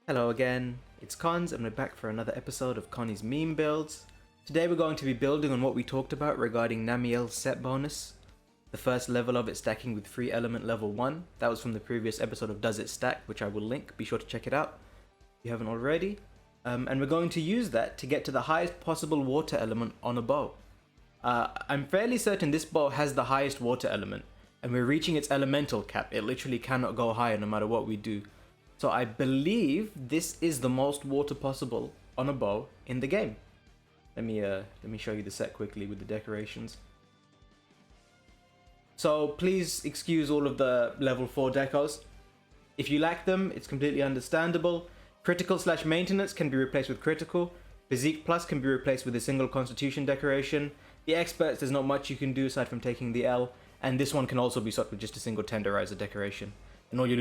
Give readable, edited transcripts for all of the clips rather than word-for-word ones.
Hello again, it's Cons and we're back for another episode of Connie's Meme Builds. Today we're going to be building on what we talked about regarding Namielle's set bonus. The first level of it stacking with free element level 1. That was from the previous episode of Does It Stack, which I will link, be sure to check it out if you haven't already. And we're going to use that to get to the highest possible water element on a bow. I'm fairly certain this bow has the highest water element, and we're reaching its elemental cap. It literally cannot go higher no matter what we do. So I believe this is the most water possible on a bow in the game. Let me show you the set quickly with the decorations. So please excuse all of the level 4 decos. If you lack them, it's completely understandable. Critical / maintenance can be replaced with critical. Physique plus can be replaced with a single constitution decoration. The experts, there's not much you can do aside from taking the L. And this one can also be swapped with just a single tenderizer decoration. And all you're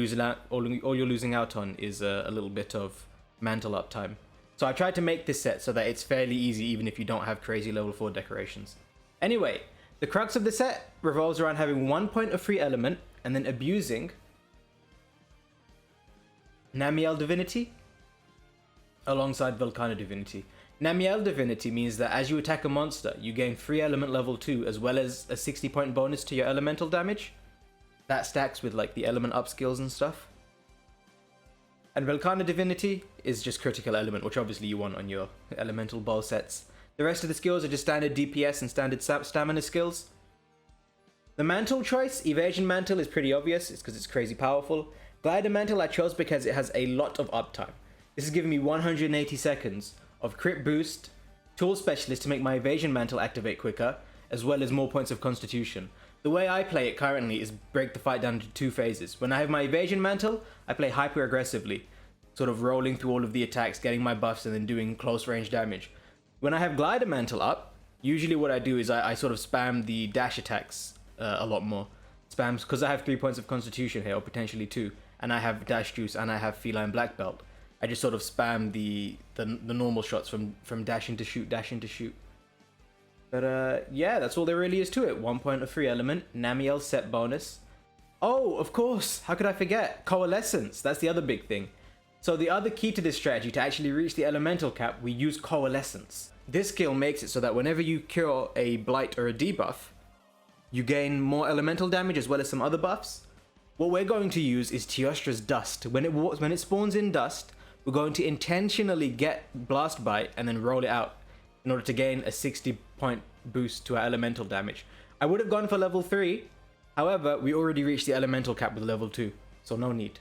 losing out on is a little bit of Mantle uptime. So I tried to make this set so that it's fairly easy even if you don't have crazy level 4 decorations. Anyway, the crux of the set revolves around having 1 point of free element and then abusing Namielle Divinity alongside Volcano Divinity. Namielle Divinity means that as you attack a monster, you gain free element level 2 as well as a 60 point bonus to your elemental damage. That stacks with like the element up skills and stuff. And Volcano Divinity is just critical element, which obviously you want on your elemental bow sets. The rest of the skills are just standard DPS and standard stamina skills. The Mantle choice, Evasion Mantle, is pretty obvious. It's because it's crazy powerful. Glider Mantle I chose because it has a lot of uptime. This is giving me 180 seconds of crit boost, tool specialist to make my Evasion Mantle activate quicker, as well as more points of constitution. The way I play it currently is break the fight down into 2 phases. When I have my Evasion Mantle, I play hyper aggressively, sort of rolling through all of the attacks, getting my buffs and then doing close range damage. When I have Glider Mantle up, usually what I do is I sort of spam the dash attacks a lot more. Spams, because I have 3 points of constitution here, or potentially 2, and I have dash juice and I have feline black belt. I just sort of spam the normal shots from dash into shoot, dash into shoot. But yeah, that's all there really is to it. 1 point of free element, Namielle set bonus. Oh, of course, how could I forget? Coalescence, that's the other big thing. So the other key to this strategy to actually reach the elemental cap, we use Coalescence. This skill makes it so that whenever you cure a blight or a debuff, you gain more elemental damage as well as some other buffs. What we're going to use is Teostra's Dust. When it spawns in dust, we're going to intentionally get Blast Bite and then roll it out in order to gain a 60 point boost to our elemental damage. I would have gone for level 3, however, we already reached the elemental cap with level 2, so no need.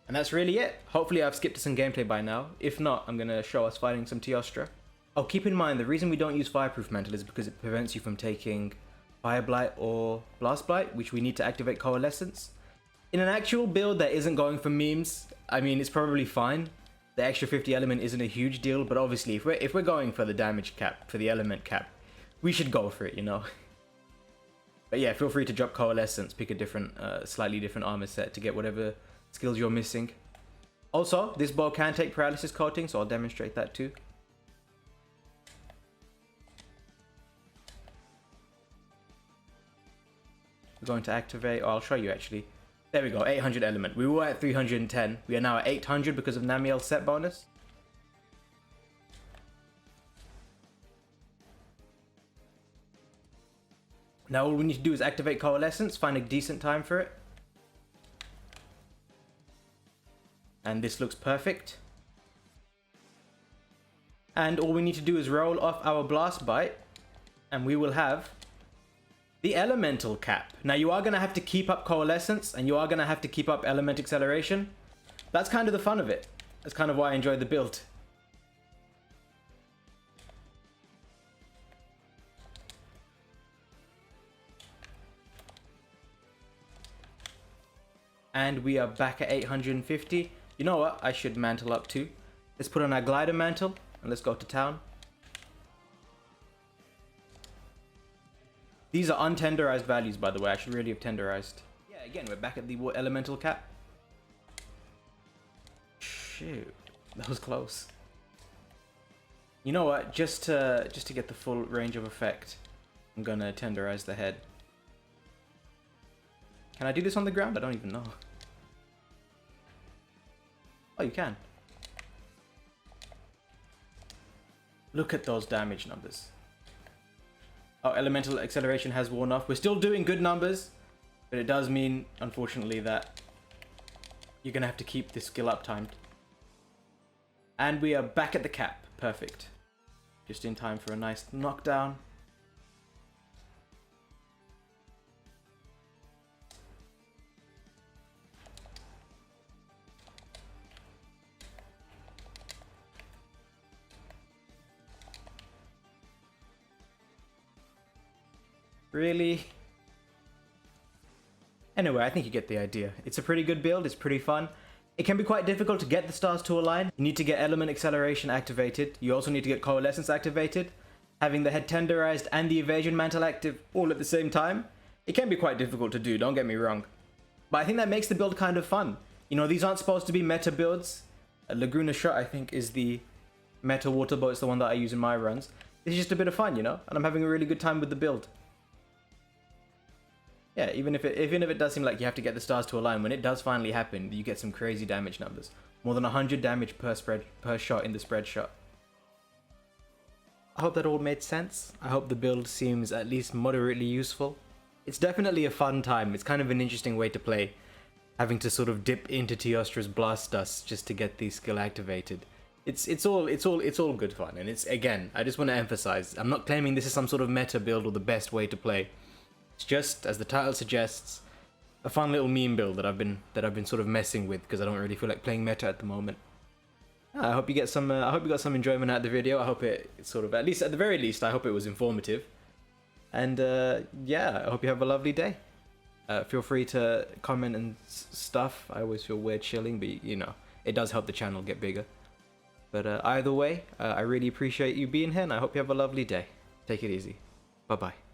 And that's really it. Hopefully I've skipped some gameplay by now. If not, I'm going to show us fighting some Teostra. Oh, keep in mind, the reason we don't use Fireproof Mantle is because it prevents you from taking Fire Blight or Blast Blight, which we need to activate Coalescence. In an actual build that isn't going for memes, I mean, it's probably fine. The extra 50 element isn't a huge deal, but obviously if we're going for the damage cap, for the element cap, we should go for it, you know? But yeah, feel free to drop Coalescence, pick a different, slightly different armor set to get whatever skills you're missing. Also, this bow can take Paralysis Coating, so I'll demonstrate that too. We're going to activate, I'll show you actually. There we go, 800 element. We were at 310. We are now at 800 because of Namielle's set bonus. Now all we need to do is activate Coalescence, find a decent time for it. And this looks perfect. And all we need to do is roll off our Blast Bite, and we will have the elemental cap. Now you are going to have to keep up Coalescence and you are going to have to keep up element acceleration. That's kind of the fun of it. That's kind of why I enjoy the build. And we are back at 850. You know what? I should mantle up too. Let's put on our glider mantle and let's go to town. These are untenderized values, by the way. I should really have tenderized. Yeah, again, we're back at the elemental cap. Shoot, that was close. You know what? Just to get the full range of effect, I'm gonna tenderize the head. Can I do this on the ground? I don't even know. Oh, you can. Look at those damage numbers. Our elemental acceleration has worn off. We're still doing good numbers, but it does mean, unfortunately, that you're going to have to keep this skill up timed. And we are back at the cap. Perfect. Just in time for a nice knockdown. Really? Anyway, I think you get the idea. It's a pretty good build, it's pretty fun. It can be quite difficult to get the stars to align. You need to get element acceleration activated. You also need to get coalescence activated. Having the head tenderized and the evasion mantle active all at the same time, it can be quite difficult to do, don't get me wrong. But I think that makes the build kind of fun. You know, these aren't supposed to be meta builds. Laguna Shot, I think, is the meta water boat. It's the one that I use in my runs. It's just a bit of fun, you know? And I'm having a really good time with the build. Yeah, even if it does seem like you have to get the stars to align, when it does finally happen, you get some crazy damage numbers. More than 100 damage per shot in the spread shot. I hope that all made sense. I hope the build seems at least moderately useful. It's definitely a fun time. It's kind of an interesting way to play, having to sort of dip into Teostra's blast dust just to get the skill activated. It's all good fun, and it's, again, I just want to emphasize, I'm not claiming this is some sort of meta build or the best way to play. It's just, as the title suggests, a fun little meme build that I've been sort of messing with because I don't really feel like playing meta at the moment. I hope you get some. I hope you got some enjoyment out of the video. I hope it sort of, at the very least, I hope it was informative. And yeah, I hope you have a lovely day. Feel free to comment and stuff. I always feel weird chilling, but you know, it does help the channel get bigger. But either way, I really appreciate you being here, and I hope you have a lovely day. Take it easy. Bye bye.